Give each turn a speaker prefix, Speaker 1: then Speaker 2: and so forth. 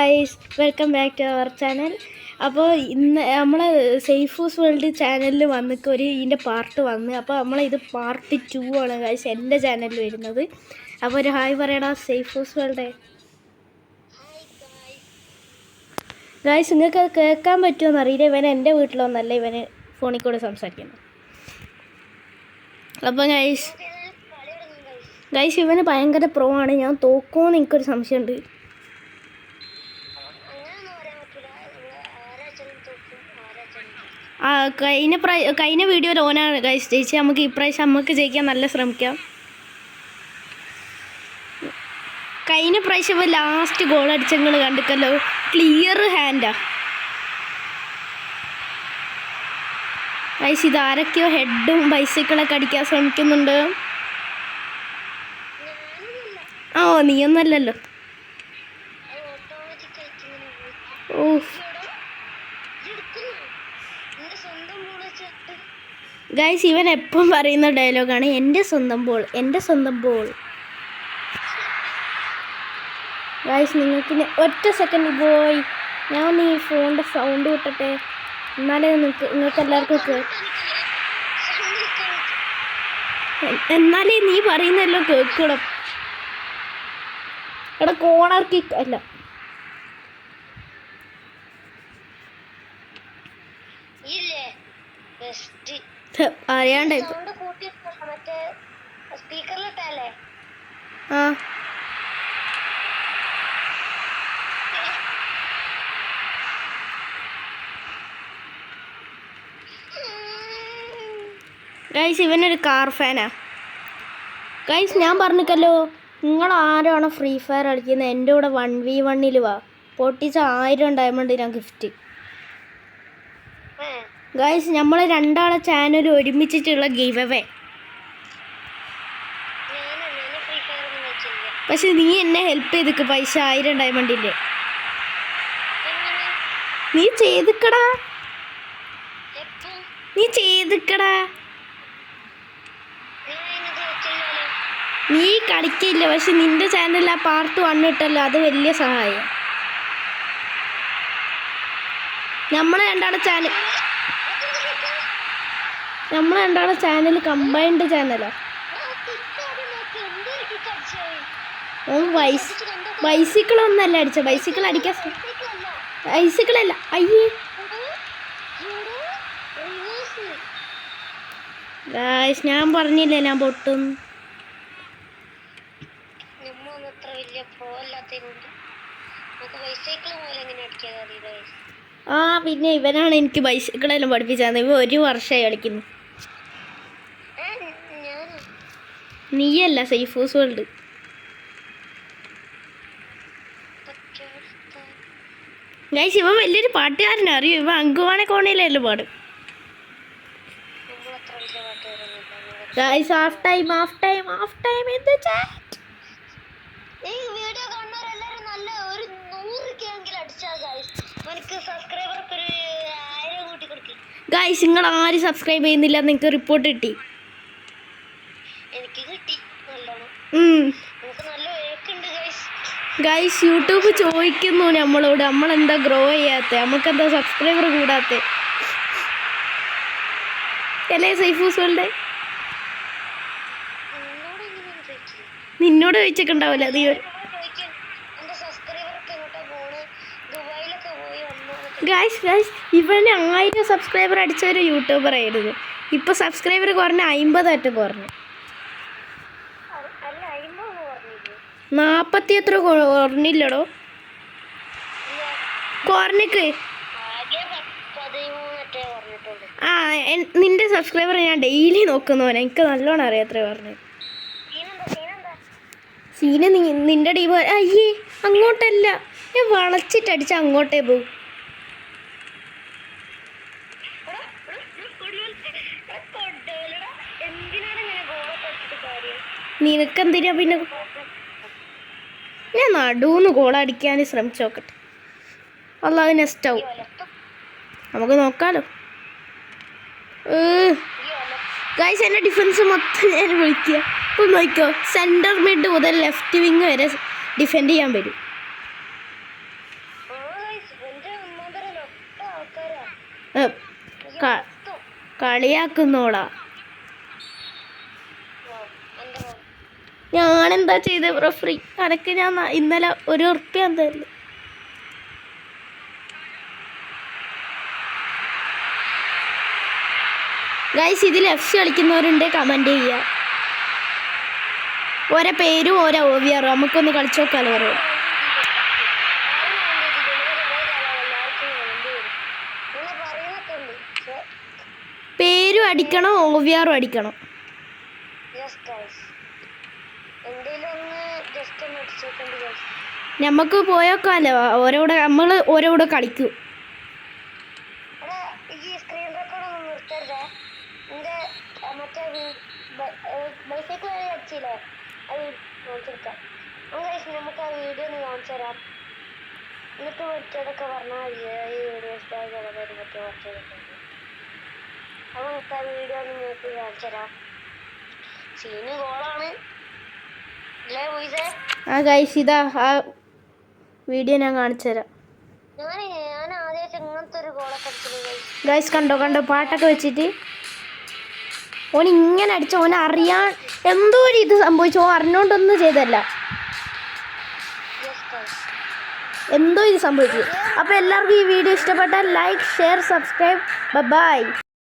Speaker 1: Guys welcome back to our channel. അപ്പോൾ ഇന്ന് നമ്മൾ സേഫൂസ് വേൾഡ് ചാനലിൽ വന്നിട്ട് ഇതിൻ്റെ പാർട്ട് വന്ന് അപ്പോൾ നമ്മളിത് പാർട്ട് 2 ആണ് ഗൈസ് എൻ്റെ ചാനലിൽ വരുന്നത്. അപ്പോൾ ഒരു ഹായ് പറയടാ സേഫൂസ് വേൾഡ്. ഗൈസ് നിങ്ങൾക്ക് കേൾക്കാൻ പറ്റുമോ അറിയില്ല, ഇവൻ എൻ്റെ വീട്ടിലൊന്നല്ല, ഇവന് ഫോണിൽ കൂടെ സംസാരിക്കുന്നു. അപ്പോൾ ഗൈസ് ഇവന് ഭയങ്കര പ്രോ ആണ്, ഞാൻ തോക്കുമെന്ന് എനിക്കൊരു സംശയമുണ്ട്. കഴിഞ്ഞ വീഡിയോയിൽ ഓനാണ് ഗൈസ് ജയിച്ച്. നമുക്ക് ഇപ്രാവശ്യം നമുക്ക് ജയിക്കാൻ നല്ല ശ്രമിക്കാം. കഴിഞ്ഞ പ്രാവശ്യം ലാസ്റ്റ് ഗോൾ അടിച്ചങ്ങൾ കണ്ടിക്കല്ലോ, ക്ലിയർ ഹാൻഡാ ഗൈസ്. ഇതാരൊക്കെയോ ഹെഡും ബൈസിക്കിളൊക്കെ അടിക്കാൻ ശ്രമിക്കുന്നുണ്ട്. നീയൊന്നല്ലല്ലോ. ഗൈസ് ഇവൻ എപ്പം പറയുന്ന ഡയലോഗാണ് എൻ്റെ സ്വന്തം ബോൾ, എൻ്റെ സ്വന്തം ബോൾ. ഗൈസ് നിങ്ങൾക്ക് ഒറ്റ സെക്കൻഡ് പോയി, ഞാൻ ഈ ഫോണിൻ്റെ സൗണ്ട് വിട്ടട്ടെ, എന്നാലേ നിങ്ങൾക്ക് എല്ലാവർക്കും എന്നാലേ നീ പറയുന്നല്ലോ കേൾക്കണം. എടാ കോണർ കിക്ക് അല്ല, അറിയാണ്ടായി. ഗൈസ് ഇവനൊരു കാർ ഫാനാ ഗൈസ്. ഞാൻ പറഞ്ഞിക്കല്ലോ, നിങ്ങൾ ആരാണ് ഫ്രീ ഫയർ കളിക്കുന്നത് എൻ്റെ കൂടെ 1v1 വാ, പൊട്ടിച്ച 1000 ഡയമണ്ട് ഞാൻ ഗിഫ്റ്റ്. ഗൈസ് നമ്മൾ രണ്ടാളെ ചാനൽ ഒരുമിച്ചിട്ടുള്ള ഗിവ് അവേ. പക്ഷെ നീ എന്നെ ഹെൽപ്പ് ചെയ്തിക്ക് പൈസ 1000 ഡയമണ്ടിൻ്റെ. നീ ചെയ്തിക്കടാ. നീ കളിക്കില്ല, പക്ഷെ നിന്റെ ചാനലിൽ ആ പാർട്ട് 1 ഇട്ടല്ലോ, അത് വലിയ സഹായം. നമ്മളെ രണ്ടാളെ ചാനൽ കമ്പൈൻഡ് ചാനലാ. ബൈസിക്കിളൊന്നല്ല അടിച്ച, ബൈസിക്കിളല്ല. അയ്യേ ഗൈസ് ഞാൻ പറഞ്ഞില്ലേ ഞാൻ പൊട്ടും. പിന്നെ ഇവനാണ് എനിക്ക് ബൈസിക്കിളെല്ലാം പഠിപ്പിച്ചത്. ഇവ 1 വർഷമായി കളിക്കുന്നു. നീയല്ല സേഫൂസ് വേൾഡ്. ഗൈസ് ഇവ വലിയൊരു പാട്ടുകാരനെ അറിയോ, ഇവ അങ്കുവാണെ കോണയിലല്ലോ പാടും. Guys half time in the chat. Guys നിങ്ങൾ ആരും സബ്സ്ക്രൈബ് ചെയ്യുന്നില്ല, നിങ്ങൾക്ക് റിപ്പോർട്ട് കിട്ടി. ഗൈസ് യൂട്യൂബ് ചോദിക്കുന്നു നമ്മളോട്, നമ്മളെന്താ ഗ്രോ ചെയ്യാത്ത, നമുക്കെന്താ സബ്സ്ക്രൈബർ കൂടാത്ത അല്ലേ സൈഫൂസ് വേൾഡ്? നിന്നോട് ചോദിച്ചൊക്കെ ഉണ്ടാവില്ല. നീ ഗൈസ് ഇവന് 1000 സബ്സ്ക്രൈബർ അടിച്ച ഒരു യൂട്യൂബർ ആയിരുന്നു. ഇപ്പൊ സബ്സ്ക്രൈബർ കുറഞ്ഞ 50 കുറഞ്ഞു. 40 എത്ര കുറഞ്ഞില്ലടോ, കുറഞ്ഞക്ക്. നിന്റെ സബ്സ്ക്രൈബർ ഞാൻ ഡെയിലി നോക്കുന്നവനെ, എനിക്ക് നല്ലോണം അറിയാം എത്ര പറഞ്ഞു. സീന നിന്റെ ടീം. അയ്യേ അങ്ങോട്ടല്ല, ഞാൻ വളച്ചിട്ടടിച്ച അങ്ങോട്ടേ പോകും. നിനക്കെന്തിനാ പിന്നെ? ഞാൻ നടുവെന്ന് ഗോളടിക്കാൻ ശ്രമിച്ചു നോക്കട്ടെ. അല്ലാതെ നെക്സ്റ്റ് ആവും, നമുക്ക് നോക്കാലോ. ഗൈസ് എൻ്റെ ഡിഫൻസ് മൊത്തം ഞാൻ വിളിക്കുക. ഇപ്പം നോക്കിക്കോ, സെൻറ്റർ മിഡ് മുതൽ ലെഫ്റ്റ് വിങ് വരെ ഡിഫെൻഡ് ചെയ്യാൻ വരും. കളിയാക്കുന്നോടാ. ഞാനെന്താ ചെയ്ത റഫറി? അനക്ക് ഞാൻ ഇന്നലെ 1 ഉറുപ്പ്യ തരില്ല. ഗൈസ് ഇതിൽ FC കളിക്കുന്നവരുണ്ട്, കമൻറ്റ് ചെയ്യുക. ഓരോ പേരും ഓരോ OVR നമുക്കൊന്ന് കളിച്ചു നോക്കാലോ. ഓരോ പേരും അടിക്കണം, OVR അടിക്കണം. നമുക്ക് പോയോക്കാലോ. നമ്മൾ ഓരോടെ കളിക്കും.
Speaker 2: നമുക്ക് ആ വീഡിയോ ഒന്ന് കാണിച്ചു തരാം. എന്നിട്ട് മറ്റേതൊക്കെ പറഞ്ഞാൽ ഈ വീഡിയോ അപ്പോൾ നമുക്ക് ആ വീഡിയോ ഒന്ന് നിങ്ങൾക്ക് കാണിച്ചു തരാം. സീന് ഗോളാണ് അല്ലേ പോയിസേ?
Speaker 1: ആ ഗൈസ് ഇതാ ആ വീഡിയോ ഞാൻ കാണിച്ചു തരാം.
Speaker 2: ഞാൻ ആദ്യമായിട്ട് ഇങ്ങനത്തെ ഒരു ഗോളൊക്കെ അടിച്ചത്
Speaker 1: ഗൈസ്. കണ്ടോ പാട്ടൊക്കെ വെച്ചിട്ട് ഓൻ ഇങ്ങനെ അടിച്ച ഓൻ അറിയാൻ എന്തോ ഒരു ഇത് സംഭവിച്ചു. ഓൻ അറിഞ്ഞോണ്ടൊന്നും ചെയ്തല്ല, എന്തോ ഇത് സംഭവിച്ചു. അപ്പോൾ എല്ലാവർക്കും ഈ വീഡിയോ ഇഷ്ടപ്പെട്ടാൽ ലൈക്ക്, ഷെയർ, സബ്സ്ക്രൈബ്. ബൈ.